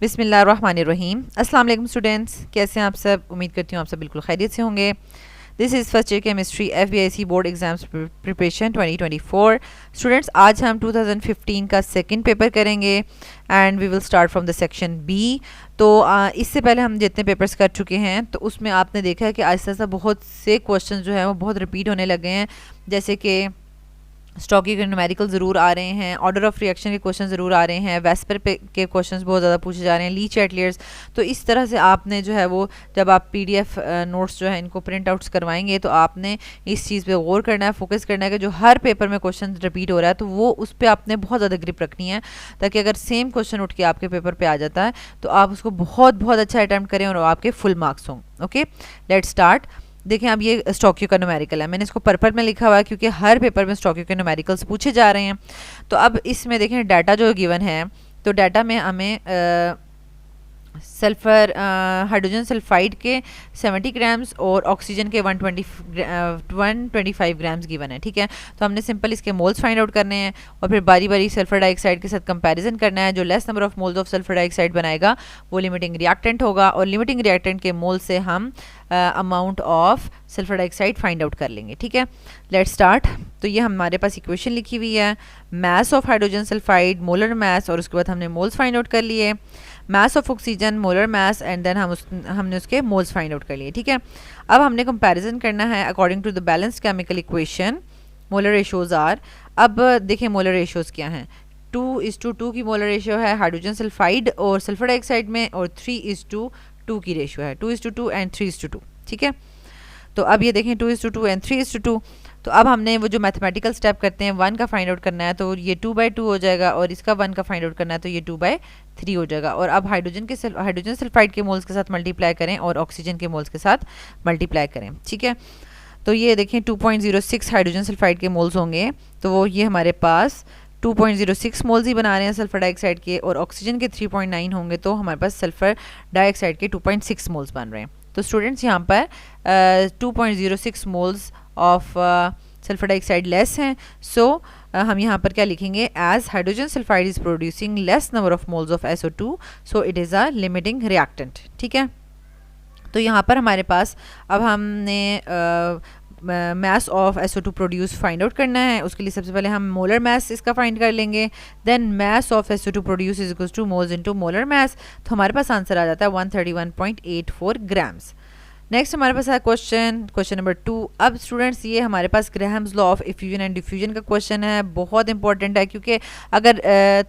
बिस्मिल्लाहिर्रहमानिर्रहीम। अस्सलाम वालेकुम स्टूडेंट्स, कैसे हैं आप सब? उम्मीद करती हूँ आप सब बिल्कुल खैरियत से होंगे। This is first year chemistry FBIC board exams preparation 2024। Students, आज हम 2015 का सेकंड पेपर करेंगे and we will start from the section B. तो इससे पहले हम जितने पेपर्स कर चुके हैं तो उसमें आपने देखा है कि आहिस्ता आहिस्ता बहुत से क्वेश्चन जो है वो बहुत रिपीट होने लगे हैं, जैसे कि स्टॉकी के न्यूमेरिकल ज़रूर आ रहे हैं, ऑर्डर ऑफ रिएक्शन के क्वेश्चन ज़रूर आ रहे हैं, वेस्पर पे के क्वेश्चंस बहुत ज़्यादा पूछे जा रहे हैं, लीच एटलियर्स। तो इस तरह से आपने जो है वो जब आप PDF नोट्स जो है इनको प्रिंट आउट्स करवाएंगे तो आपने इस चीज़ पे गौर करना है, फोकस करना है कि जो हर पेपर में क्वेश्चन रिपीट हो रहा है तो वो उस पर आपने बहुत ज़्यादा ग्रिप रखनी है, ताकि अगर सेम क्वेश्चन उठ के आपके पेपर पर आ जाता है तो आप उसको बहुत बहुत अच्छा अटैम्प्ट करें और आपके फुल मार्क्स हों। Okay, let start. देखें, अब ये स्टॉकियो का न्यूमेरिकल है, मैंने इसको पर्पल में लिखा हुआ है क्योंकि हर पेपर में स्टॉकियो के न्यूमेरिकल्स पूछे जा रहे हैं। तो अब इसमें देखें डाटा जो गिवन है, तो डाटा में हमें सल्फ़र हाइड्रोजन सल्फाइड के 70 ग्राम्स और ऑक्सीजन के 125 ग्राम्स गिवन है। ठीक है, तो हमने सिंपल इसके मोल्स फाइंड आउट करने हैं और फिर बारी बारी सल्फर डाइऑक्साइड के साथ कंपैरिजन करना है। जो less number of moles of sulphur dioxide बनाएगा वो लिमिटिंग रिएक्टेंट होगा और लिमिटिंग रिएक्टेंट के मोल से हम amount of sulphur dioxide find out कर लेंगे। ठीक है, लेट्स स्टार्ट। तो ये हमारे पास इक्वेशन लिखी हुई है, mass of hydrogen sulphide, molar mass, और उसके बाद हमने मोल्स फाइंड आउट कर लिए, mass of oxygen, molar mass, and then हमने उसके मोल्स फाइंड आउट कर लिए। ठीक है, अब हमने कंपैरिजन करना है according to the balanced chemical equation. Molar ratios are, अब देखें मोलर रेशियोज क्या हैं। 2:2 की मोलर रेशियो है हाइड्रोजन सल्फाइड और सल्फर डाइऑक्साइड में, और 3:2 की रेशियो है, 2:2 एंड 3:2। ठीक है, तो अब ये देखें 2:2 एंड 3:2। तो अब हमने वो जो मैथमेटिकल स्टेप करते हैं 1 का फाइंड आउट करना है, तो ये 2/2 हो जाएगा, और इसका 1 का फाइंड आउट करना है तो ये 2/3 हो जाएगा। और अब हाइड्रोजन सल्फाइड के मोल्स के साथ मल्टीप्लाई करें और ऑक्सीजन के मोल्स के साथ मल्टीप्लाई करें। ठीक है, तो ये देखें 2.06 हाइड्रोजन सल्फाइड के मोल्स होंगे, तो वो ये हमारे पास 2.06 मोल्स ही बना रहे हैं सल्फर डाइऑक्साइड के, और ऑक्सीजन के 3.9 होंगे तो हमारे पास सल्फर डाइऑक्साइड के 2.6 मोल्स बन रहे हैं। तो स्टूडेंट्स, यहाँ पर 2.06 moles of sulphur dioxide less हैं, सो हम यहाँ पर क्या लिखेंगे, as hydrogen sulphide is producing less number of moles of SO2 so it is a limiting reactant. ठीक है, तो यहाँ पर हमारे पास अब हमने mass of SO2 produce find out करना है। उसके लिए सबसे पहले हम मोलर मास इसका फाइंड कर लेंगे, then mass of SO2 produce is equals to moles into molar mass, तो हमारे पास आंसर आ जाता है 131.84 ग्राम्स। नेक्स्ट हमारे पास है क्वेश्चन नंबर 2। अब स्टूडेंट्स, ये हमारे पास Graham's law of effusion and diffusion का क्वेश्चन है, बहुत इंपॉर्टेंट है क्योंकि अगर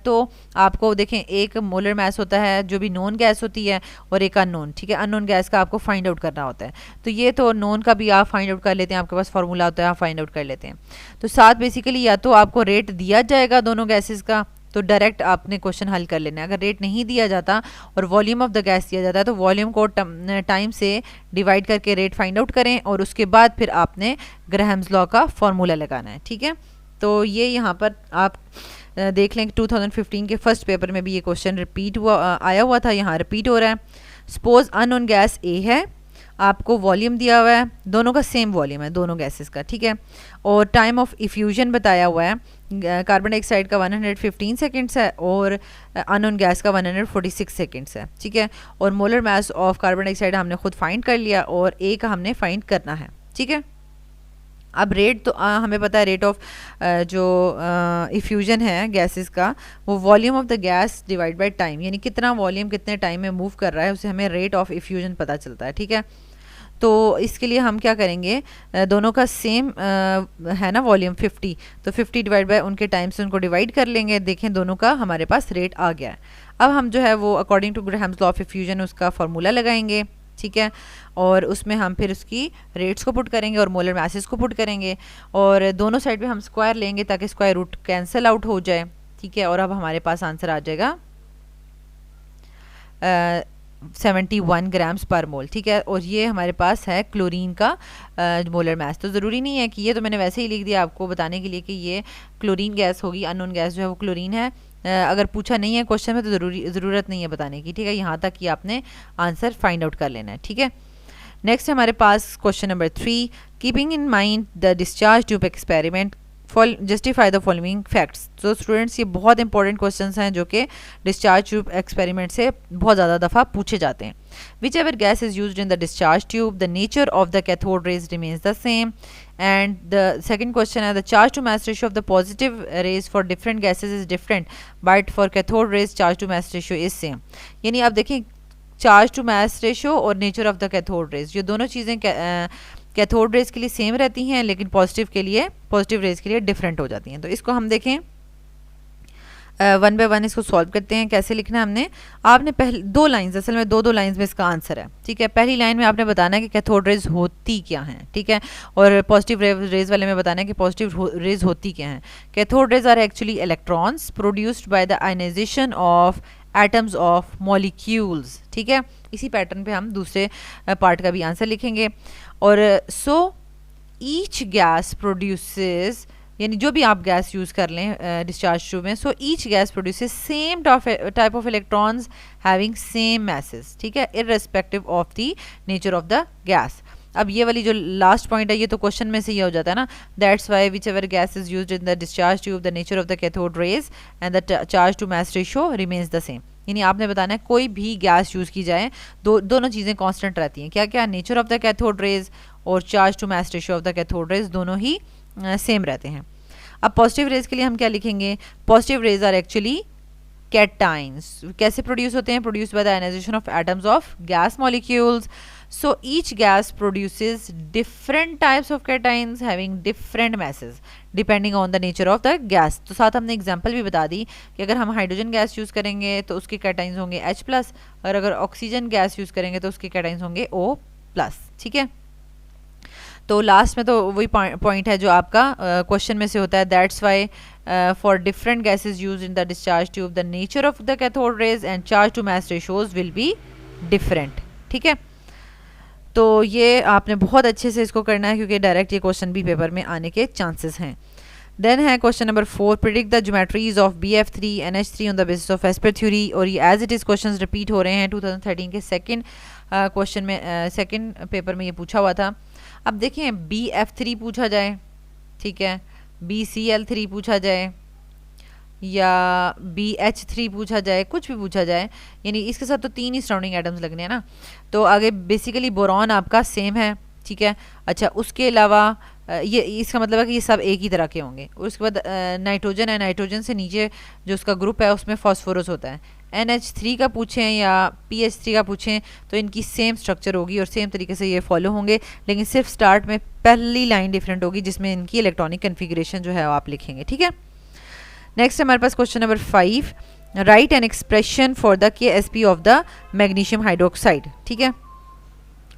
तो आपको देखें एक मोलर मास होता है जो भी नॉन गैस होती है और एक अननोन। ठीक है, अननोन गैस का आपको फाइंड आउट करना होता है, तो ये तो नॉन का भी आप फाइंड आउट कर लेते हैं, आपके पास फार्मूला होता है, आप फाइंड आउट कर लेते हैं। तो साथ बेसिकली या तो आपको रेट दिया जाएगा दोनों गैसेस का, तो डायरेक्ट आपने क्वेश्चन हल कर लेना है। अगर रेट नहीं दिया जाता और वॉल्यूम ऑफ द गैस दिया जाता है तो वॉल्यूम को टाइम से डिवाइड करके रेट फाइंड आउट करें और उसके बाद फिर आपने ग्राहम्स लॉ का फॉर्मूला लगाना है। ठीक है, तो ये यहाँ पर आप देख लें कि 2015 के फर्स्ट पेपर में भी ये क्वेश्चन रिपीट आया हुआ था, यहाँ रिपीट हो रहा है। सपोज अननोन गैस A है, आपको वॉल्यूम दिया हुआ है, दोनों का सेम वॉल्यूम है दोनों गैसेस का। ठीक है, और टाइम ऑफ इफ्यूजन बताया हुआ है, कार्बन डाइऑक्साइड का 115 सेकेंड्स है और अननोन गैस का 146 सेकेंड्स है। ठीक है, और molar mass of carbon dioxide हमने खुद फाइंड कर लिया और A का हमने फाइंड करना है। ठीक है, अब रेट तो हमें पता है, रेट ऑफ जो इफ्यूजन है गैसेस का वो volume of the gas divide by time, यानी कितना वॉल्यूम कितने टाइम में मूव कर रहा है उसे हमें रेट ऑफ इफ्यूजन पता चलता है। ठीक है, तो इसके लिए हम क्या करेंगे, दोनों का सेम है ना वॉल्यूम 50, तो 50 डिवाइड बाय उनके टाइम से उनको डिवाइड कर लेंगे। देखें दोनों का हमारे पास रेट आ गया है। अब हम जो है वो according to Graham's law of effusion उसका फार्मूला लगाएंगे। ठीक है, और उसमें हम फिर उसकी रेट्स को पुट करेंगे और मोलर मासेस को पुट करेंगे और दोनों साइड पे हम स्क्वायर लेंगे ताकि स्क्वायर रूट कैंसिल आउट हो जाए। ठीक है, और अब हमारे पास आंसर आ जाएगा 71 ग्राम्स पर मोल। ठीक है, और ये हमारे पास है क्लोरीन का मोलर मास। तो ज़रूरी नहीं है कि ये तो मैंने वैसे ही लिख दिया आपको बताने के लिए कि ये क्लोरीन गैस होगी, अननोन गैस जो है वो क्लोरीन है। अगर पूछा नहीं है क्वेश्चन में तो ज़रूरत नहीं है बताने की। ठीक है, यहाँ तक कि आपने आंसर फाइंड आउट कर लेना है। ठीक है, नेक्स्ट हमारे पास question number 3। Keeping in mind the discharge tube experiment justify the following facts. तो स्टूडेंट्स ये बहुत इंपॉर्टेंट क्वेश्चंस हैं जो कि डिस्चार्ज ट्यूब एक्सपेरिमेंट से बहुत ज़्यादा दफ़ा पूछे जाते हैं। Whichever gas is used in the discharge tube, the nature of the cathode rays remains the same. And the second question है the charge to mass ratio of the positive rays for different gases is different but for cathode rays charge to mass ratio is same. यानी आप देखें charge to mass ratio और nature of the cathode rays, ये दोनों चीज़ें cathode rays के लिए same रहती हैं लेकिन पॉजिटिव रेज के लिए डिफरेंट हो जाती हैं। तो इसको हम देखें वन बाय वन, इसको सॉल्व करते हैं। कैसे लिखना है हमने, आपने पहले 2 लाइंस, असल में दो लाइंस में इसका आंसर है, ठीक है। पहली लाइन में आपने बताना है कि कैथोड रेज होती क्या हैं, ठीक है, और पॉजिटिव रेज वाले में बताना है कि पॉजिटिव रेज होती क्या हैं। Cathode rays are actually electrons produced by the ionisation of atoms of molecules, ठीक है। इसी पैटर्न पे हम दूसरे पार्ट का भी आंसर लिखेंगे। और सो ईच गैस प्रोड्यूसेस, यानी जो भी आप गैस यूज़ कर लें डिस्चार्ज ट्यूब में, so each gas produces same type of electrons having same message, ठीक है, irrespective of the nature of the gas. अब ये वाली जो लास्ट पॉइंट है ये तो क्वेश्चन में से ये हो जाता है ना, that's why whichever gas is used in the discharge tube the nature of the cathode rays and the charge to mass ratio remains the same. यानी आपने बताना है कोई भी गैस यूज़ की जाए दोनों चीज़ें कांस्टेंट रहती हैं। क्या क्या, nature of the cathode rays और charge to mass ratio of the cathode rays दोनों ही सेम रहते हैं। अब पॉजिटिव रेज के लिए हम क्या लिखेंगे, positive rays are actually cations. कैसे प्रोड्यूस होते हैं, produce by the ionisation of atoms of gas molecules. So each gas produces different types of cations having different masses depending on the nature of the gas। तो साथ हमने example भी बता दी कि अगर हम हाइड्रोजन गैस यूज़ करेंगे तो उसके कैटाइंस होंगे H+, और अगर ऑक्सीजन गैस यूज़ करेंगे तो उसके कैटाइंस होंगे O+, ठीक है। तो लास्ट में तो वही पॉइंट है जो आपका क्वेश्चन में से होता है, that's why for different gases use in the discharge tube the nature of the cathode rays and charge to mass ratios will be different, ठीक है। तो ये आपने बहुत अच्छे से इसको करना है क्योंकि डायरेक्ट ये क्वेश्चन भी पेपर में आने के चांसेस हैं। देन है question number 4, predict the geometries of BF3 NH3 on the basis of VSEPR theory. और ये as it is question repeat हो रहे हैं 2013 के सेकंड क्वेश्चन में, सेकंड पेपर में ये पूछा हुआ था। अब देखें BF3 पूछा जाए, ठीक है, BCl3 पूछा जाए या BH3 पूछा जाए, कुछ भी पूछा जाए, यानी इसके साथ तो 3 ही सराउंडिंग एटम्स लगने हैं ना। तो आगे बेसिकली बोरॉन आपका सेम है, ठीक है। अच्छा, उसके अलावा ये इसका मतलब है कि ये सब एक ही तरह के होंगे। और उसके बाद नाइट्रोजन है, नाइट्रोजन से नीचे जो उसका ग्रुप है उसमें फॉस्फोरस होता है। NH3 का पूछें या PH3 का पूछें तो इनकी सेम स्ट्रक्चर होगी और सेम तरीके से ये फॉलो होंगे, लेकिन सिर्फ स्टार्ट में पहली लाइन डिफरेंट होगी जिसमें इनकी इलेक्ट्रॉनिक कन्फिगरेशन जो है वो आप लिखेंगे, ठीक है। नेक्स्ट हमारे पास question number 5, write an expression for the KSP of the magnesium hydroxide, ठीक है।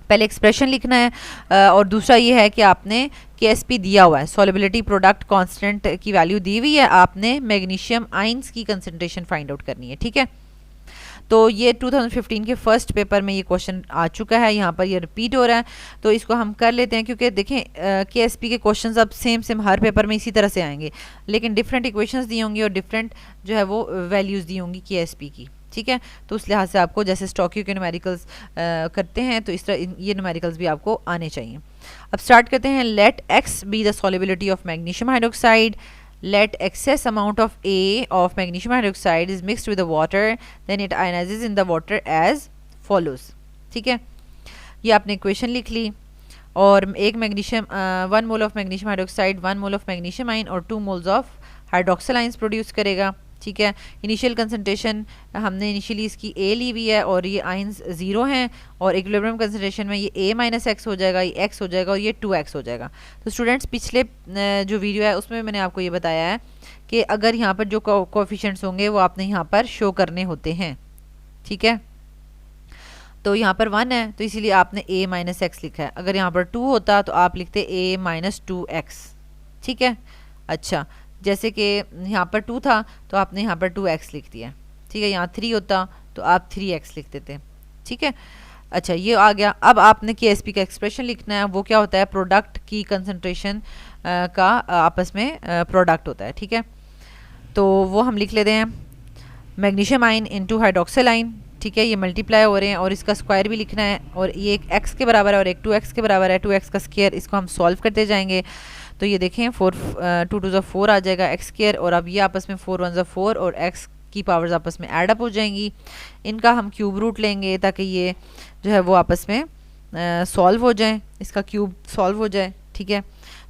पहले एक्सप्रेशन लिखना है और दूसरा ये है कि आपने KSP दिया हुआ है, सॉल्युबिलिटी प्रोडक्ट कांस्टेंट की वैल्यू दी हुई है, आपने मैग्नीशियम आइंस की कंसंट्रेशन फाइंड आउट करनी है, ठीक है। तो ये 2015 के फर्स्ट पेपर में ये क्वेश्चन आ चुका है, यहाँ पर ये रिपीट हो रहा है, तो इसको हम कर लेते हैं क्योंकि देखें KSP के क्वेश्चंस अब सेम हर पेपर में इसी तरह से आएंगे, लेकिन डिफरेंट इक्वेशंस दी होंगी और डिफरेंट जो है वो वैल्यूज़ दी होंगी KSP की, ठीक है। तो उस लिहाज से आपको जैसे स्टॉकियो के न्यूमेरिकल्स करते हैं तो इस तरह ये न्यूमेरिकल्स भी आपको आने चाहिए। अब स्टार्ट करते हैं। Let X be the solubility of magnesium hydroxide, let excess amount of A of magnesium hydroxide is mixed with the water, then it ionizes in the water as follows, ठीक है। ये आपने इक्वेशन लिख ली और एक magnesium 1 mole of magnesium hydroxide 1 mole of magnesium आइन और 2 moles of hydroxyl ions produce करेगा, ठीक है। इनिशियल कंसंट्रेशन हमने इनिशियली इसकी A ली हुई है और ये आइंस 0 हैं और इक्विलिब्रियम कंसंट्रेशन में ये A माइनस एक्स हो जाएगा, ये x हो जाएगा और ये 2x हो जाएगा। तो स्टूडेंट्स पिछले जो वीडियो है उसमें मैंने आपको ये बताया है कि अगर यहाँ पर जो कोएफिशिएंट्स होंगे वो आपने यहाँ पर शो करने होते हैं, ठीक है। तो यहाँ पर 1 है तो इसीलिए आपने A माइनस एक्स लिखा है। अगर यहाँ पर 2 होता तो आप लिखते A माइनस 2x, ठीक है। अच्छा, जैसे कि यहाँ पर 2 था तो आपने यहाँ पर 2x लिख दिया, ठीक है। यहाँ 3 होता तो आप 3x लिख देते, ठीक है। अच्छा, ये आ गया। अब आपने KSP का एक्सप्रेशन लिखना है, वो क्या होता है, प्रोडक्ट की कंसंट्रेशन का आपस में प्रोडक्ट होता है, ठीक है। तो वो हम लिख लेते हैं, मैग्नीशियम आइन इंटू हाइड्रोक्सिल आइन, ठीक है। ये मल्टीप्लाई हो रहे हैं और इसका स्क्वायर भी लिखना है और ये एक x के बराबर है और एक 2x के बराबर है, 2x का स्क्वायर, इसको हम सॉल्व करते जाएंगे। तो ये देखें 2 टू ज़ा 4 आ जाएगा एक्स स्क्वायर, और अब ये आपस में 4 1 ज़ा 4 और एक्स की पावर्स आपस में ऐड अप हो जाएंगी। इनका हम क्यूब रूट लेंगे ताकि ये जो है वो आपस में सॉल्व हो जाए, इसका क्यूब सॉल्व हो जाए, ठीक है।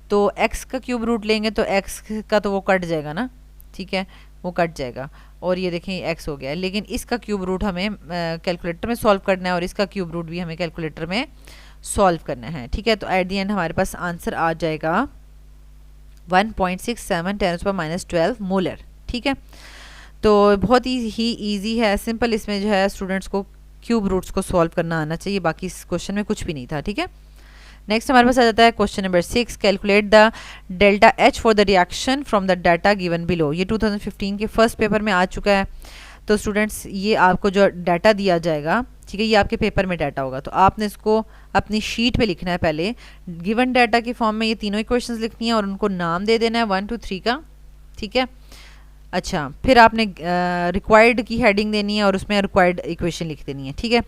तो x का क्यूब रूट लेंगे तो x का तो वो कट जाएगा ना, ठीक है, वो कट जाएगा, और ये देखें x हो गया। लेकिन इसका क्यूब रूट हमें कैलकुलेटर में सॉल्व करना है और इसका क्यूब रूट भी हमें कैलकुलेटर में सॉल्व करना है, ठीक है। तो एट द एंड हमारे पास आंसर आ जाएगा 1.67 10⁻12 मोलर, ठीक है। तो बहुत ही ईजी है, सिंपल। इसमें जो है स्टूडेंट्स को क्यूब रूट्स को सॉल्व करना आना चाहिए, बाकी इस क्वेश्चन में कुछ भी नहीं था, ठीक है। नेक्स्ट हमारे पास आ जाता है question number 6, calculate the delta H for the reaction from the data given below. ये 2015 के फर्स्ट पेपर में आ चुका है। तो स्टूडेंट्स ये आपको जो डाटा दिया जाएगा, ठीक है, ये आपके पेपर में डाटा होगा, तो आपने इसको अपनी शीट पे लिखना है। पहले गिवन डाटा के फॉर्म में ये तीनों इक्वेशंस लिखनी है और उनको नाम दे देना है 1 2 3 का, ठीक है। अच्छा, फिर आपने रिक्वायर्ड की हेडिंग देनी है और उसमें रिक्वायर्ड इक्वेशन लिख देनी है, ठीक है।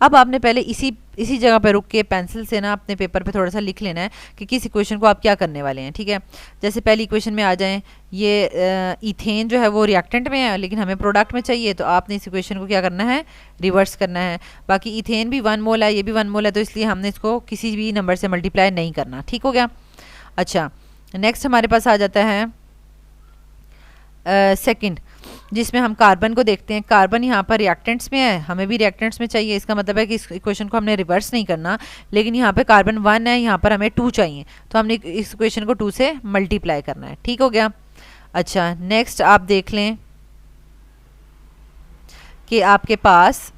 अब आपने पहले इसी जगह पे रुक के पेंसिल से ना अपने पेपर पे थोड़ा सा लिख लेना है कि किस इक्वेशन को आप क्या करने वाले हैं, ठीक है। जैसे पहली इक्वेशन में आ जाएं, ये इथेन जो है वो रिएक्टेंट में है लेकिन हमें प्रोडक्ट में चाहिए, तो आपने इस इक्वेशन को क्या करना है, रिवर्स करना है। बाकी इथेन भी 1 मोल है, ये भी 1 मोल है, तो इसलिए हमने इसको किसी भी नंबर से मल्टीप्लाई नहीं करना, ठीक हो गया। अच्छा, नेक्स्ट हमारे पास आ जाता है सेकंड, जिसमें हम कार्बन को देखते हैं। कार्बन यहाँ पर रिएक्टेंट्स में है, हमें भी रिएक्टेंट्स में चाहिए, इसका मतलब है कि इस इक्वेशन को हमने रिवर्स नहीं करना, लेकिन यहाँ पे कार्बन 1 है, यहाँ पर हमें 2 चाहिए, तो हमने इस इक्वेशन को 2 से मल्टीप्लाई करना है, ठीक हो गया। अच्छा, नेक्स्ट आप देख लें कि आपके पास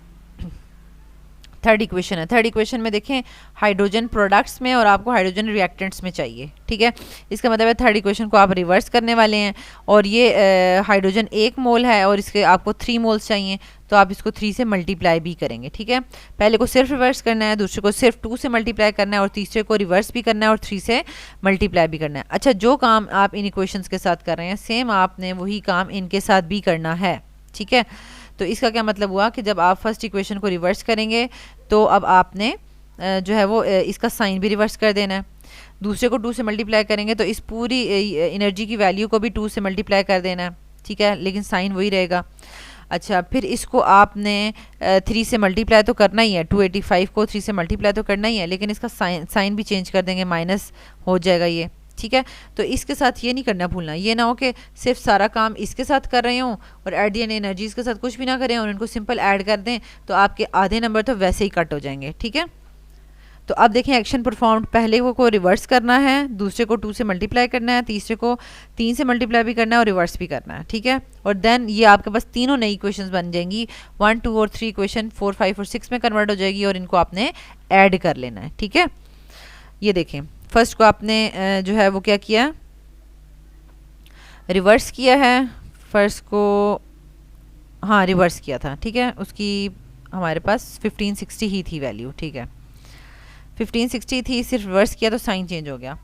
थर्ड इक्वेशन है। थर्ड इक्वेशन में देखें हाइड्रोजन प्रोडक्ट्स में और आपको हाइड्रोजन रिएक्टेंट्स में चाहिए, ठीक है। इसका मतलब है थर्ड इक्वेशन को आप रिवर्स करने वाले हैं, और ये हाइड्रोजन 1 मोल है और इसके आपको 3 मोल्स चाहिए, तो आप इसको 3 से मल्टीप्लाई भी करेंगे, ठीक है। पहले को सिर्फ रिवर्स करना है, दूसरे को सिर्फ 2 से मल्टीप्लाई करना है, और तीसरे को रिवर्स भी करना है और 3 से मल्टीप्लाई भी करना है। अच्छा, जो काम आप इन इक्वेशंस के साथ कर रहे हैं, सेम आपने वही काम इनके साथ भी करना है, ठीक है। तो इसका क्या मतलब हुआ कि जब आप फर्स्ट इक्वेशन को रिवर्स करेंगे तो अब आपने जो है वो इसका साइन भी रिवर्स कर देना है। दूसरे को 2 से मल्टीप्लाई करेंगे तो इस पूरी एनर्जी की वैल्यू को भी 2 से मल्टीप्लाई कर देना है, ठीक है, लेकिन साइन वही रहेगा। अच्छा, फिर इसको आपने 3 से मल्टीप्लाई तो करना ही है, 285 को 3 से मल्टीप्लाई तो करना ही है, लेकिन इसका साइन भी चेंज कर देंगे, माइनस हो जाएगा ये, ठीक है। तो इसके साथ ये नहीं करना भूलना, ये ना हो कि सिर्फ सारा काम इसके साथ कर रहे हों और एट दी एंड एनर्जीज के साथ कुछ भी ना करें और इनको सिंपल ऐड कर दें, तो आपके आधे नंबर तो वैसे ही कट हो जाएंगे, ठीक है। तो अब देखें एक्शन परफॉर्म्ड, पहले को रिवर्स करना है, दूसरे को 2 से मल्टीप्लाई करना है, तीसरे को 3 से मल्टीप्लाई भी करना है और रिवर्स भी करना है, ठीक है। और देन ये आपके पास तीनों नई इक्वेशंस बन जाएंगी, 1 2 और 3 इक्वेशन 4 5 और 6 में कन्वर्ट हो जाएगी और इनको आपने ऐड कर लेना है, ठीक है। ये देखें फर्स्ट को आपने जो है वो क्या किया, रिवर्स किया है, फर्स्ट को हाँ रिवर्स किया था, ठीक है। उसकी हमारे पास 1560 ही थी वैल्यू, ठीक है, 1560 थी, सिर्फ रिवर्स किया तो साइन चेंज हो गया।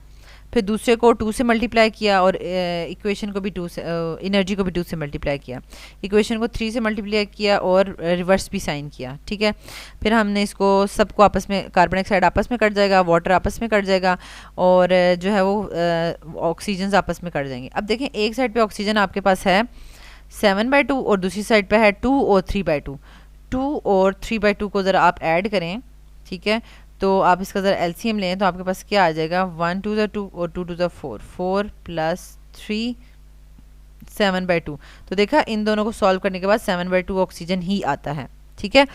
फिर दूसरे को 2 से मल्टीप्लाई किया और इक्वेशन को भी 2 से एनर्जी को भी 2 से मल्टीप्लाई किया, इक्वेशन को 3 से मल्टीप्लाई किया और रिवर्स भी साइन किया, ठीक है। फिर हमने इसको सबको आपस में, कार्बन डाइऑक्साइड आपस में कट जाएगा, वाटर आपस में कट जाएगा और जो है वो ऑक्सीजन आपस में कट जाएंगे। अब देखें एक साइड पे ऑक्सीजन आपके पास है 7/2 और दूसरी साइड पे है 2 और 3/2। 2 और 3/2 को ज़रा आप ऐड करें, ठीक है, तो आप इसका ज़रा एलसीएम लें तो आपके पास क्या आ जाएगा, 1 2 2 और 2 2 4, 4 + 3 7/2। तो देखा इन दोनों को सॉल्व करने के बाद 7/2 ऑक्सीजन ही आता है, ठीक है।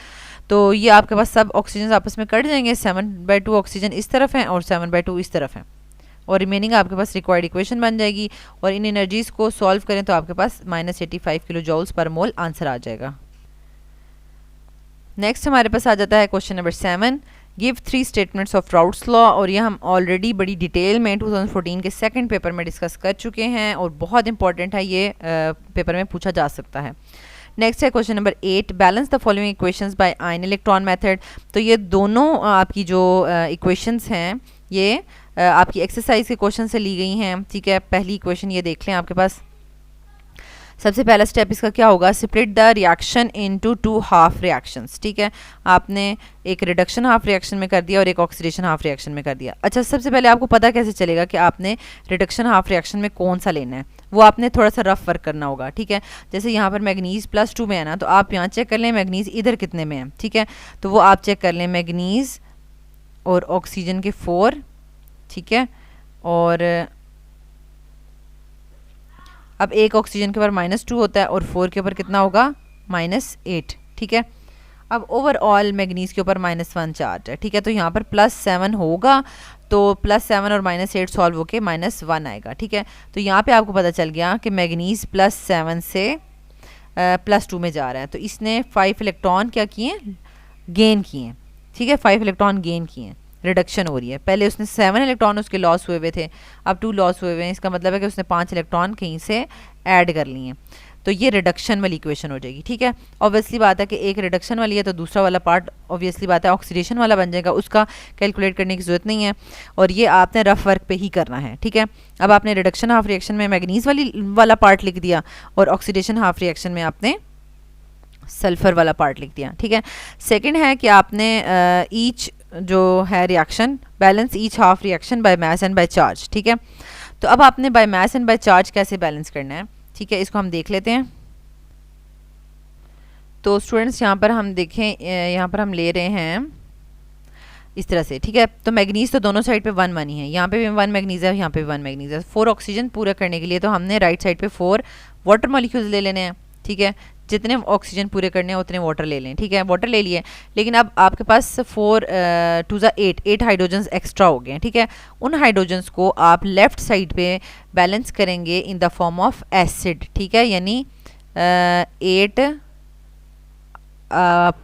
तो ये आपके पास सब ऑक्सीजन आपस में कट जाएंगे, 7/2 ऑक्सीजन इस तरफ है और 7/2 इस तरफ है, और रिमेनिंग आपके पास रिक्वायर्ड इक्वेशन बन जाएगी। और इन एनर्जीज को सॉल्व करें तो आपके पास -85 किलो जूल्स पर मोल आंसर आ जाएगा। नेक्स्ट हमारे पास आ जाता है question number 7, give 3 statements of routes law. और ये हम ऑलरेडी बड़ी डिटेल में 2014 के सेकंड पेपर में डिस्कस कर चुके हैं और बहुत इंपॉर्टेंट है, ये पेपर में पूछा जा सकता है। नेक्स्ट है question number 8, balance the following equations bye ion electron method. तो ये दोनों आपकी जो इक्वेशंस हैं ये आपकी एक्सरसाइज के क्वेश्चन से ली गई हैं, ठीक है। पहली इक्वेशन ये देख लें आपके पास सबसे पहला स्टेप इसका क्या होगा, split the reaction into two half reactions. ठीक है, आपने एक रिडक्शन हाफ रिएक्शन में कर दिया और एक ऑक्सीडेशन हाफ रिएक्शन में कर दिया। अच्छा, सबसे पहले आपको पता कैसे चलेगा कि आपने रिडक्शन हाफ रिएक्शन में कौन सा लेना है, वो आपने थोड़ा सा रफ वर्क करना होगा। ठीक है, जैसे यहाँ पर मैग्नीज +2 में है ना, तो आप यहाँ चेक कर लें मैग्नीज इधर कितने में है। ठीक है, तो वो आप चेक कर लें मैग्नीज और ऑक्सीजन के 4। ठीक है, और अब एक ऑक्सीजन के ऊपर -2 होता है और 4 के ऊपर कितना होगा, -8। ठीक है, अब ओवरऑल मैग्नीज के ऊपर -1 चार्ज है। ठीक है, तो यहाँ पर +7 होगा, तो +7 और -8 सॉल्व होके -1 आएगा। ठीक है, तो यहाँ पे आपको पता चल गया कि मैग्नीज +7 से +2 में जा रहा है, तो इसने 5 इलेक्ट्रॉन क्या किए, गेन किए। ठीक है, 5 इलेक्ट्रॉन गेन किए, रिडक्शन हो रही है। पहले उसने 7 इलेक्ट्रॉन उसके लॉस हुए हुए थे, अब 2 लॉस हुए हुए हैं। इसका मतलब है कि उसने 5 इलेक्ट्रॉन कहीं से ऐड कर लिए हैं, तो ये रिडक्शन वाली इक्वेशन हो जाएगी। ठीक है, ऑब्वियसली बात है कि एक रिडक्शन वाली है तो दूसरा वाला पार्ट ऑब्वियसली बात है ऑक्सीडेशन वाला बन जाएगा, उसका कैलकुलेट करने की ज़रूरत नहीं है, और ये आपने रफ वर्क पे ही करना है। ठीक है, अब आपने रिडक्शन हाफ रिएक्शन में मैग्नीज वाला पार्ट लिख दिया और ऑक्सीडेशन हाफ रिएक्शन में आपने सल्फर वाला पार्ट लिख दिया। ठीक है, सेकेंड है कि आपने ईच जो है reaction balance each half reaction by mass and by charge. ठीक है, तो अब आपने by mass and by charge कैसे बैलेंस करना है। ठीक है, इसको हम देख लेते हैं। तो स्टूडेंट्स यहाँ पर हम देखें, यहाँ पर हम ले रहे हैं इस तरह से। ठीक है, तो मैग्नीज तो दोनों साइड पे 1 ही है, यहाँ पे भी 1 मैग्नीज है, यहाँ पे भी 1 मैग्नीज है। 4 ऑक्सीजन पूरा करने के लिए तो हमने राइट साइड पे 4 वाटर मॉलिक्यूल्स ले लेने हैं। ठीक है, जितने ऑक्सीजन पूरे करने हैं उतने वाटर ले लें। ठीक है, वाटर ले लिए, लेकिन अब आपके पास 4 2 8 हाइड्रोजन्स एक्स्ट्रा हो गए हैं। ठीक है, उन हाइड्रोजन्स को आप लेफ्ट साइड पे बैलेंस करेंगे in the form of acid. ठीक है, यानी 8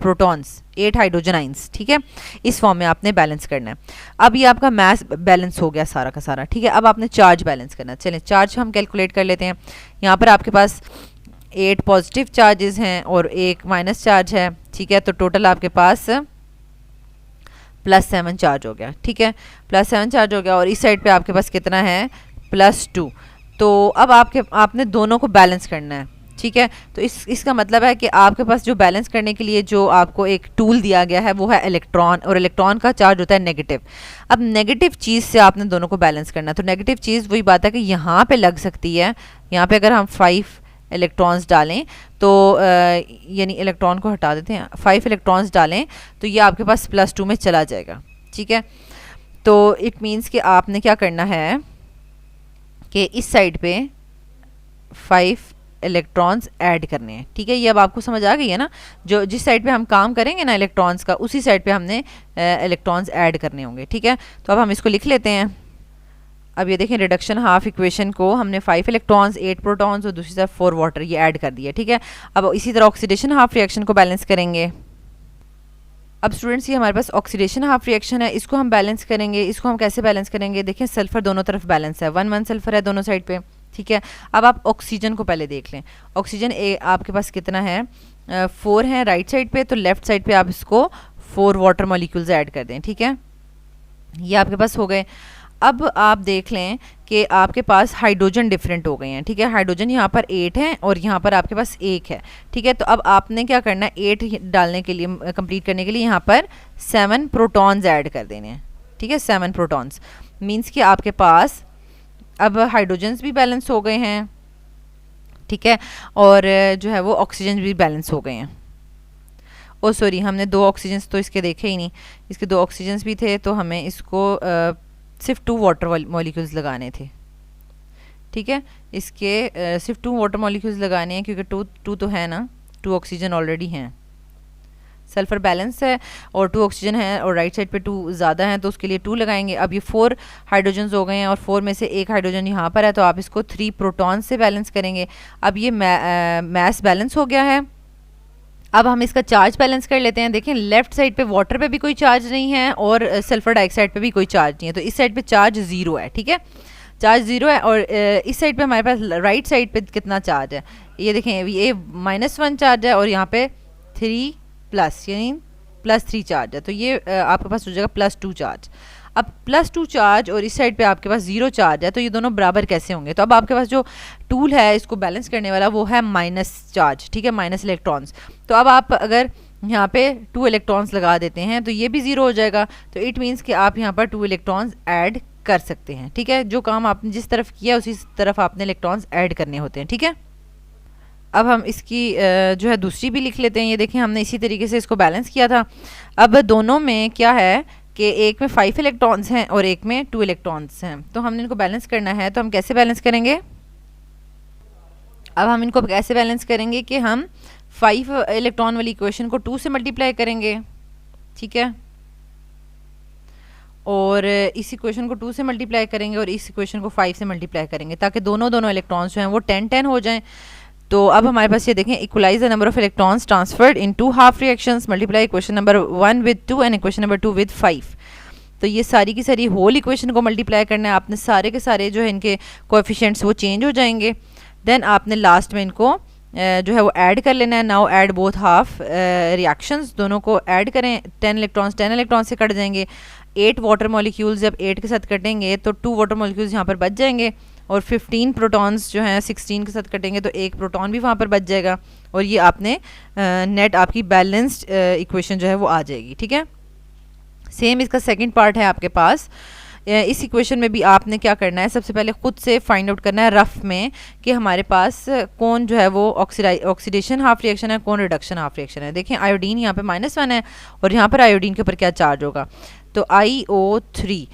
प्रोटॉन्स, 8 हाइड्रोजन आइंस। ठीक है, इस फॉर्म में आपने बैलेंस करना है। अब ये आपका मास बैलेंस हो गया सारा का सारा। ठीक है, अब आपने चार्ज बैलेंस करना है। चलें चार्ज हम कैलकुलेट कर लेते हैं। यहाँ पर आपके पास 8 पॉजिटिव चार्जेस हैं और 1 माइनस चार्ज है। ठीक है, तो टोटल आपके पास +7 चार्ज हो गया। ठीक है, +7 चार्ज हो गया, और इस साइड पे आपके पास कितना है, +2। तो अब आपने दोनों को बैलेंस करना है। ठीक है, तो इसका मतलब है कि आपके पास जो बैलेंस करने के लिए जो आपको एक टूल दिया गया है वो है इलेक्ट्रॉन, और इलेक्ट्रॉन का चार्ज होता है नेगेटिव। अब नेगेटिव चीज़ से आपने दोनों को बैलेंस करना है, तो नेगेटिव चीज़ वही बात है कि यहाँ पे लग सकती है। यहाँ पे अगर हम 5 इलेक्ट्रॉन्स डालें तो यानी इलेक्ट्रॉन को हटा देते हैं, 5 इलेक्ट्रॉन्स डालें तो ये आपके पास +2 में चला जाएगा। ठीक है, तो इट मीन्स कि आपने क्या करना है कि इस साइड पे 5 इलेक्ट्रॉन्स ऐड करने हैं। ठीक है, ये अब आपको समझ आ गई है ना, जो जिस साइड पे हम काम करेंगे ना इलेक्ट्रॉन्स का, उसी साइड पे हमने इलेक्ट्रॉन्स ऐड करने होंगे। ठीक है, तो अब हम इसको लिख लेते हैं। अब ये देखें, रिडक्शन हाफ इक्वेशन को हमने 5 इलेक्ट्रॉन्स 8 प्रोटॉन्स और दूसरी तरफ 4 वाटर ये ऐड कर दिया। ठीक है, अब इसी तरह ऑक्सीडेशन हाफ रिएक्शन को बैलेंस करेंगे। अब स्टूडेंट्स ये हमारे पास ऑक्सीडेशन हाफ रिएक्शन है, इसको हम बैलेंस करेंगे। इसको हम कैसे बैलेंस करेंगे, देखें सल्फर दोनों तरफ बैलेंस है, 1 1 सल्फर है दोनों साइड पे। ठीक है, अब आप ऑक्सीजन को पहले देख लें। ऑक्सीजन आपके पास कितना है, 4 है राइट साइड पे, तो लेफ्ट साइड पे आप इसको 4 वाटर मॉलिक्यूल्स ऐड कर दें। ठीक है, ये आपके पास हो गए। अब आप देख लें कि आपके पास हाइड्रोजन डिफरेंट हो गए हैं। ठीक है, हाइड्रोजन यहाँ पर 8 है और यहाँ पर आपके पास 1 है। ठीक है, तो अब आपने क्या करना है, 8 डालने के लिए, कंप्लीट करने के लिए यहाँ पर 7 प्रोटॉन्स ऐड कर देने हैं। ठीक है, 7 प्रोटॉन्स मीन्स कि आपके पास अब हाइड्रोजन्स भी बैलेंस हो गए हैं। ठीक है, और जो है वो ऑक्सीजन भी बैलेंस हो गए हैं। ओ सॉरी, हमने 2 ऑक्सीजन्स तो इसके देखे ही नहीं, इसके 2 ऑक्सीजन्स भी थे, तो हमें इसको सिर्फ 2 वाटर मॉलिक्यूल्स लगाने थे। ठीक है, इसके सिर्फ 2 वाटर मॉलिक्यूल्स लगाने हैं, क्योंकि 2 तो है ना, 2 ऑक्सीजन ऑलरेडी हैं। सल्फर बैलेंस है और 2 ऑक्सीजन है और राइट साइड पे 2 ज़्यादा हैं, तो उसके लिए 2 लगाएंगे। अब ये 4 हाइड्रोजन्स हो गए हैं और 4 में से 1 हाइड्रोजन यहाँ पर है, तो आप इसको 3 प्रोटॉन से बैलेंस करेंगे। अब ये मास बैलेंस हो गया है। अब हम इसका चार्ज बैलेंस कर लेते हैं। देखें, लेफ्ट साइड पे वाटर पे भी कोई चार्ज नहीं है और सल्फर डाइऑक्साइड पे भी कोई चार्ज नहीं है, तो इस साइड पे चार्ज 0 है। ठीक है, चार्ज 0 है, और इस साइड पे हमारे पास राइट साइड पे कितना चार्ज है, ये देखें, ये -1 चार्ज है और यहाँ पे 3 प्लस यानी +3 चार्ज है, तो ये आपके पास हो जाएगा +2 चार्ज। अब +2 चार्ज और इस साइड पे आपके पास 0 चार्ज है, तो ये दोनों बराबर कैसे होंगे? तो अब आपके पास जो टूल है इसको बैलेंस करने वाला वो है माइनस चार्ज, ठीक है, माइनस इलेक्ट्रॉन्स। तो अब आप अगर यहाँ पे 2 इलेक्ट्रॉन्स लगा देते हैं तो ये भी 0 हो जाएगा, तो इट मीन्स कि आप यहाँ पर 2 इलेक्ट्रॉन्स ऐड कर सकते हैं, ठीक है। जो काम आपने जिस तरफ किया उसी तरफ आपने इलेक्ट्रॉन्स ऐड करने होते हैं, ठीक है। अब हम इसकी जो है दूसरी भी लिख लेते हैं। ये देखें हमने इसी तरीके से इसको बैलेंस किया था। अब दोनों में क्या है कि एक में 5 इलेक्ट्रॉन्स हैं और एक में 2 इलेक्ट्रॉन्स हैं, तो हमने इनको बैलेंस करना है। तो हम कैसे बैलेंस करेंगे? अब हम इनको कैसे बैलेंस करेंगे कि हम 5 इलेक्ट्रॉन वाली इक्वेशन को 2 से मल्टीप्लाई करेंगे, ठीक है, और इस इक्वेशन को 2 से मल्टीप्लाई करेंगे और इस इक्वेशन को 5 से मल्टीप्लाई करेंगे, ताकि दोनों इलेक्ट्रॉन्स जो हैं वो 10-10 हो जाएं। तो अब हमारे पास ये देखें, equalise the number of electrons transferred in 2 half reactions, multiply equation number 1 with 2 and equation number 2 with 5। तो ये सारी की सारी होल इक्वेशन को मल्टीप्लाई करना है आपने, सारे के सारे जो है इनके कोएफिशिएंट्स वो चेंज हो जाएंगे। देन आपने लास्ट में इनको जो है वो ऐड कर लेना है। Now add both half reactions, दोनों को ऐड करें। 10 इलेक्ट्रॉन्स से कट जाएंगे। 8 वाटर मॉलिक्यूल्स जब 8 के साथ कटेंगे तो 2 वाटर मॉलिक्यूल्स यहाँ पर बच जाएंगे, और 15 प्रोटॉन्स जो हैं 16 के साथ कटेंगे तो 1 प्रोटॉन भी वहाँ पर बच जाएगा, और ये आपने नेट आपकी बैलेंस्ड इक्वेशन जो है वो आ जाएगी, ठीक है। सेम इसका सेकंड पार्ट है आपके पास। इस इक्वेशन में भी आपने क्या करना है, सबसे पहले खुद से फाइंड आउट करना है रफ में कि हमारे पास कौन जो है वो ऑक्सीडेशन हाफ रिएक्शन है, कौन रिडक्शन हाफ रिएक्शन है। देखें आयोडीन यहाँ पे -1 है और यहाँ पर आयोडीन के ऊपर क्या चार्ज होगा, तो IO3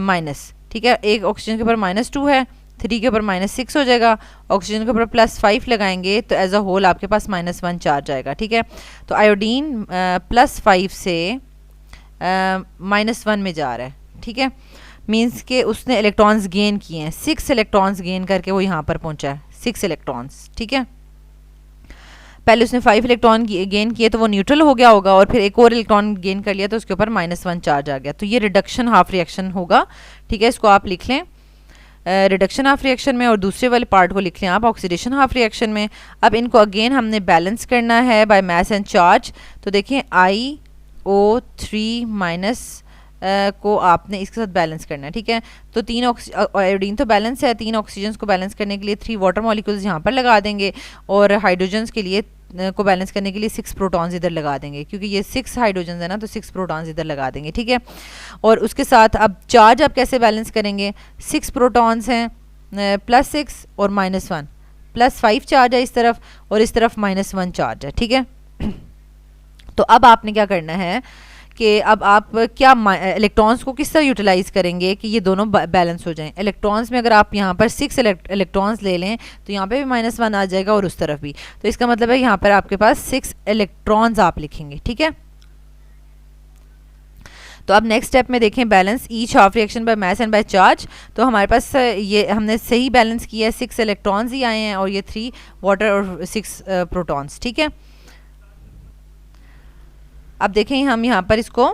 माइनस, ठीक है। एक ऑक्सीजन के ऊपर -2 है, 3 के ऊपर -6 हो जाएगा, ऑक्सीजन के ऊपर +5 लगाएंगे तो एज अ होल आपके पास -1 चार्ज आएगा, ठीक है। तो आयोडीन +5 से -1 में जा रहा है, ठीक है, मीन्स के उसने इलेक्ट्रॉन्स गेन किए हैं, 6 इलेक्ट्रॉन्स गेन करके वो यहाँ पर पहुँचा है, 6 इलेक्ट्रॉन्स, ठीक है। पहले उसने 5 इलेक्ट्रॉन गेन किए तो वो न्यूट्रल हो गया होगा, और फिर एक और इलेक्ट्रॉन गेन कर लिया तो उसके ऊपर -1 चार्ज आ गया, तो ये रिडक्शन हाफ रिएक्शन होगा, ठीक है। इसको आप लिख लें रिडक्शन हाफ रिएक्शन में, और दूसरे वाले पार्ट को लिख लें आप ऑक्सीडेशन हाफ रिएक्शन में। अब इनको अगेन हमने बैलेंस करना है बाय मास एंड चार्ज। तो देखें IO3 माइनस को आपने इसके साथ बैलेंस करना है, ठीक है। तो 3 आयोडीन तो बैलेंस है, 3 ऑक्सीजन को बैलेंस करने के लिए 3 वाटर मॉलिक्यूल्स यहाँ पर लगा देंगे, और हाइड्रोजन्स के लिए को बैलेंस करने के लिए 6 प्रोटॉन्स इधर लगा देंगे, क्योंकि ये 6 हाइड्रोजन है ना, तो 6 प्रोटॉन्स इधर लगा देंगे, ठीक है। और उसके साथ अब चार्ज आप कैसे बैलेंस करेंगे, 6 प्रोटॉन्स हैं +6 और -1, +5 चार्ज है इस तरफ और इस तरफ -1 चार्ज है, ठीक है। तो अब आपने क्या करना है कि अब आप क्या इलेक्ट्रॉन्स को किस तरह यूटिलाइज करेंगे कि ये दोनों बैलेंस हो जाएं। इलेक्ट्रॉन्स में अगर आप यहाँ पर 6 इलेक्ट्रॉन्स ले लें तो यहाँ पे भी -1 आ जाएगा और उस तरफ भी, तो इसका मतलब है यहाँ पर आपके पास 6 इलेक्ट्रॉन्स आप लिखेंगे, ठीक है। तो अब नेक्स्ट स्टेप में देखें balance each half reaction by mass and by charge. तो हमारे पास ये हमने सही बैलेंस किया है, 6 इलेक्ट्रॉन्स ही आए हैं और ये 3 वाटर और 6 प्रोटॉन्स, ठीक है। अब देखें हम यहाँ पर इसको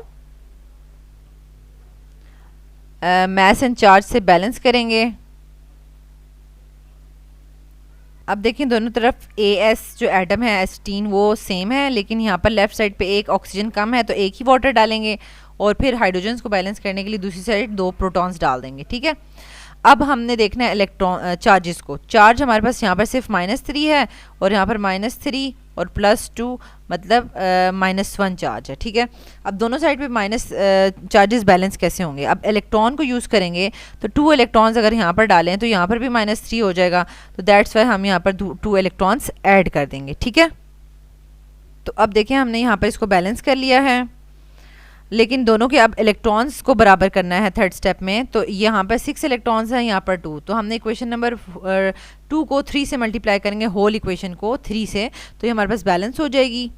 मास एंड चार्ज से बैलेंस करेंगे। अब देखें दोनों तरफ AS जो एटम है एसिटीन वो सेम है, लेकिन यहाँ पर लेफ्ट साइड पे एक ऑक्सीजन कम है तो एक ही वाटर डालेंगे, और फिर हाइड्रोजन्स को बैलेंस करने के लिए दूसरी साइड 2 प्रोटॉन्स डाल देंगे, ठीक है। अब हमने देखना है इलेक्ट्रॉन चार्जेस को। चार्ज हमारे पास यहाँ पर सिर्फ -3 है और यहाँ पर -3 और +2 मतलब -1 चार्ज है, ठीक है। अब दोनों साइड पे माइनस चार्जेस बैलेंस कैसे होंगे? अब इलेक्ट्रॉन को यूज़ करेंगे तो 2 इलेक्ट्रॉन्स अगर यहाँ पर डालें तो यहाँ पर भी -3 हो जाएगा, तो दैट्स वाई हम यहाँ पर 2 इलेक्ट्रॉन्स ऐड कर देंगे, ठीक है। तो अब देखें हमने यहाँ पर इसको बैलेंस कर लिया है, लेकिन दोनों के अब इलेक्ट्रॉन्स को बराबर करना है थर्ड स्टेप में। तो यहाँ पर 6 इलेक्ट्रॉन्स हैं, यहाँ पर 2, तो हमने इक्वेशन नंबर 2 को 3 से मल्टीप्लाई करेंगे, होल इक्वेशन को 3 से, तो ये हमारे पास बैलेंस हो जाएगी।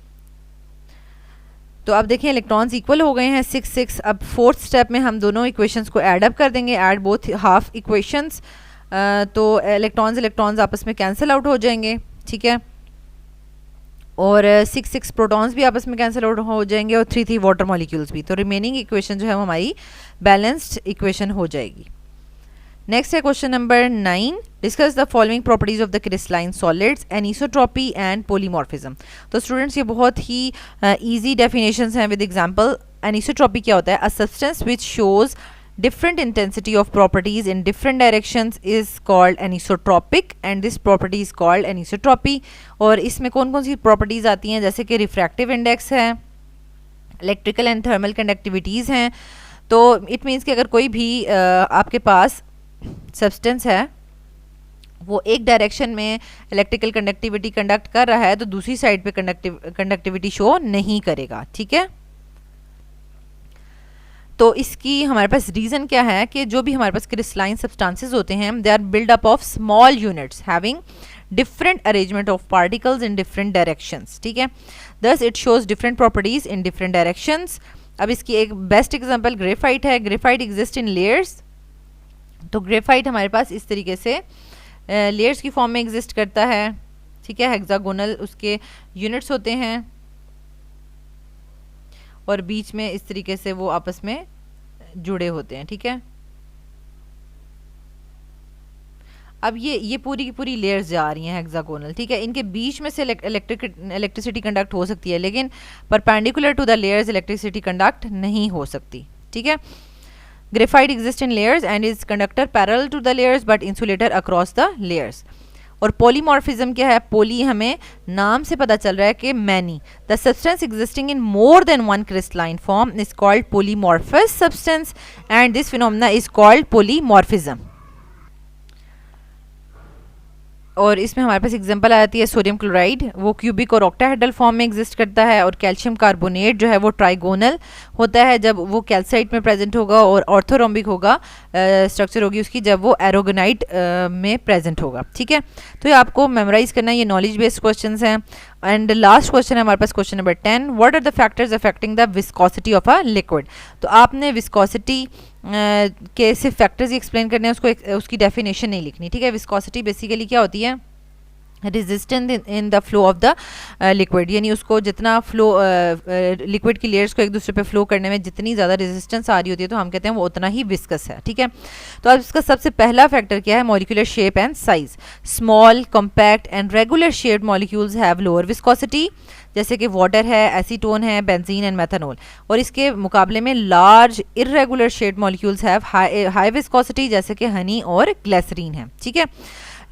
तो अब देखिए इलेक्ट्रॉन्स इक्वल हो गए हैं 6-6। अब फोर्थ स्टेप में हम दोनों इक्वेशंस को ऐड अप कर देंगे, ऐड बोथ हाफ इक्वेशंस। तो इलेक्ट्रॉन्स आपस में कैंसिल आउट हो जाएंगे, ठीक है, और 6 प्रोटॉन्स भी आपस में कैंसिल आउट हो जाएंगे और 3 वाटर मॉलिक्यूल्स भी। तो रिमेनिंग इक्वेशन जो है वो हमारी बैलेंस्ड इक्वेशन हो जाएगी। नेक्स्ट है question number 9, discuss the following properties of the crystalline solids, anisotropy and polymorphism. तो स्टूडेंट्स ये बहुत ही इजी डेफिनेशंस हैं विद एग्जांपल। एनिसोट्रॉपी क्या होता है? A substance which shows different intensity of properties in different directions is called anisotropic and this property is called anisotropy। और इसमें कौन कौन सी प्रॉपर्टीज़ आती हैं, जैसे कि रिफ्रैक्टिव इंडेक्स है, इलेक्ट्रिकल एंड थर्मल कंडक्टिविटीज़ हैं। तो इट मीन्स कि अगर कोई भी आपके पास सब्सटेंस है वो एक डायरेक्शन में इलेक्ट्रिकल कंडक्टिविटी कंडक्ट कर रहा है तो दूसरी साइड पे कंडक्टिविटी शो नहीं करेगा, ठीक है। तो इसकी हमारे पास रीज़न क्या है कि जो भी हमारे पास क्रिस्टलाइन सब्सटेंसेस होते हैं they are build up of small units having different arrangement of particles in different directions, ठीक है। Thus it shows different properties in different directions. अब इसकी एक बेस्ट एग्जांपल ग्रेफाइट है। Graphite exist in layers. तो graphite हमारे पास इस तरीके से लेयर्स की फॉर्म में एग्जिस्ट करता है, ठीक है। हेक्सागोनल उसके यूनिट्स होते हैं और बीच में इस तरीके से वो आपस में जुड़े होते हैं, ठीक है। अब ये पूरी की पूरी लेयर्स जा रही हैं हेक्सागोनल, ठीक है। इनके बीच में से इलेक्ट्रिसिटी कंडक्ट हो सकती है लेकिन perpendicular to the layers electricity conduct नहीं हो सकती, ठीक है। Graphite exist in layers and is conductor parallel to the layers but insulator across the layers. और पॉलीमॉर्फिज्म क्या है? पॉली हमें नाम से पता चल रहा है कि many. The substance existing in more than one crystalline form is called polymorphous substance and this phenomena is called polymorphism. और इसमें हमारे पास एग्जांपल आ जाती है सोडियम क्लोराइड, वो क्यूबिक और ऑक्टाहेड्रल फॉर्म में एग्जिस्ट करता है। और कैल्शियम कार्बोनेट जो है वो ट्राइगोनल होता है जब वो कैल्साइट में प्रेजेंट होगा, और ऑर्थोरोम्बिक होगा स्ट्रक्चर होगी उसकी जब वो एरोगोनाइट में प्रेजेंट होगा, ठीक है। तो ये आपको मेमोराइज करना है, ये नॉलेज बेस्ड क्वेश्चंस हैं। एंड लास्ट क्वेश्चन है हमारे पास question number 10, what are the factors affecting the viscosity of a liquid. तो आपने विस्कोसिटी के सिर्फ फैक्टर्स ही एक्सप्लेन करने हैं, उसकी डेफिनेशन नहीं लिखनी, ठीक है। विस्कोसिटी बेसिकली क्या होती है? Resistance in the flow of the liquid, यानी उसको जितना फ्लो लिक्विड की लेयर्स को एक दूसरे पे फ्लो करने में जितनी ज़्यादा रेजिस्टेंस आ रही होती है तो हम कहते हैं वो उतना ही विस्कस है, ठीक है। तो अब इसका सबसे पहला फैक्टर क्या है? Molecular shape and size. Small, compact and regular shaped molecules have lower viscosity, जैसे कि वाटर है, एसीटोन है, बेंजीन एंड मेथनॉल। और इसके मुकाबले में large irregular shaped molecules have high viscosity, जैसे कि हनी और ग्लिसरीन है, ठीक है।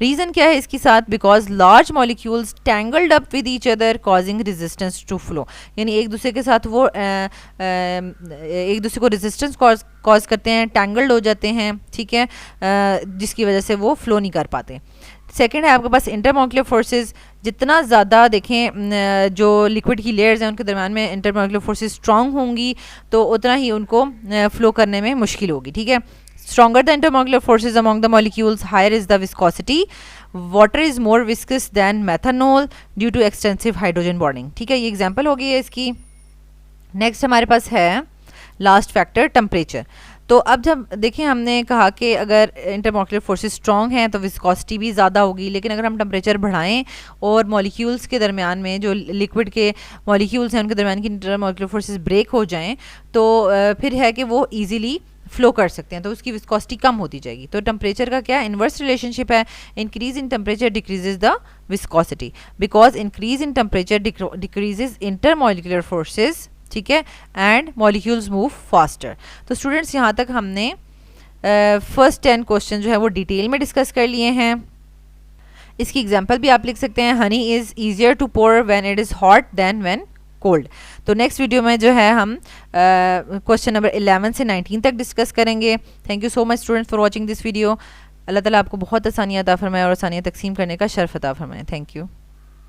रीज़न क्या है इसके साथ? Because large molecules tangled up with each other causing resistance to flow, यानी एक दूसरे के साथ वो एक दूसरे को रेजिस्टेंस कॉज करते हैं, टैंगल्ड हो जाते हैं, ठीक है, जिसकी वजह से वो फ्लो नहीं कर पाते। सेकेंड है आपके पास इंटरमॉलिक्यूलर फोर्सेस। जितना ज़्यादा देखें जो लिक्विड की लेयर्स हैं उनके दरम्यान में इंटरमॉलिक्यूलर फोर्सेस स्ट्रांग होंगी तो उतना ही उनको फ्लो करने में मुश्किल होगी, ठीक है। Stronger the intermolecular forces among the molecules, higher is the viscosity. Water is more viscous than methanol due to extensive hydrogen bonding, ठीक है। ये एग्जाम्पल हो गई है इसकी। नेक्स्ट हमारे पास है लास्ट फैक्टर टेम्परेचर। तो अब जब देखें हमने कहा कि अगर इंटरमॉलिक्यूलर फोर्सेस स्ट्रॉन्ग हैं तो विस्कोसिटी भी ज़्यादा होगी, लेकिन अगर हम टेम्परेचर बढ़ाएं और मॉलिक्यूल्स के दरमियान में जो लिक्विड के मॉलिक्यूल्स हैं उनके दरमियान की इंटरमॉलिक्यूलर फोर्सेस ब्रेक हो जाएं तो फिर है कि वो ईजिली फ्लो कर सकते हैं, तो उसकी विस्कोसिटी कम होती जाएगी। तो टेम्परेचर का क्या इन्वर्स रिलेशनशिप है? Increase in temperature decreases the viscosity, because increase in temperature decreases intermolecular forces, ठीक है, एंड मॉलिक्यूल्स मूव फास्टर। तो स्टूडेंट्स यहाँ तक हमने फर्स्ट 10 क्वेश्चन जो है वो डिटेल में डिस्कस कर लिए हैं। इसकी एग्जाम्पल भी आप लिख सकते हैं, honey is easier to pour when it is hot than when cold. तो नेक्स्ट वीडियो में जो है हम क्वेश्चन नंबर 11 से 19 तक डिस्कस करेंगे। Thank you so much students for watching this video. Allah ताला आपको बहुत आसानियाँ अता फरमाए और आसानियाँ तकसीम करने का शर्फ अता फरमाए। Thank you.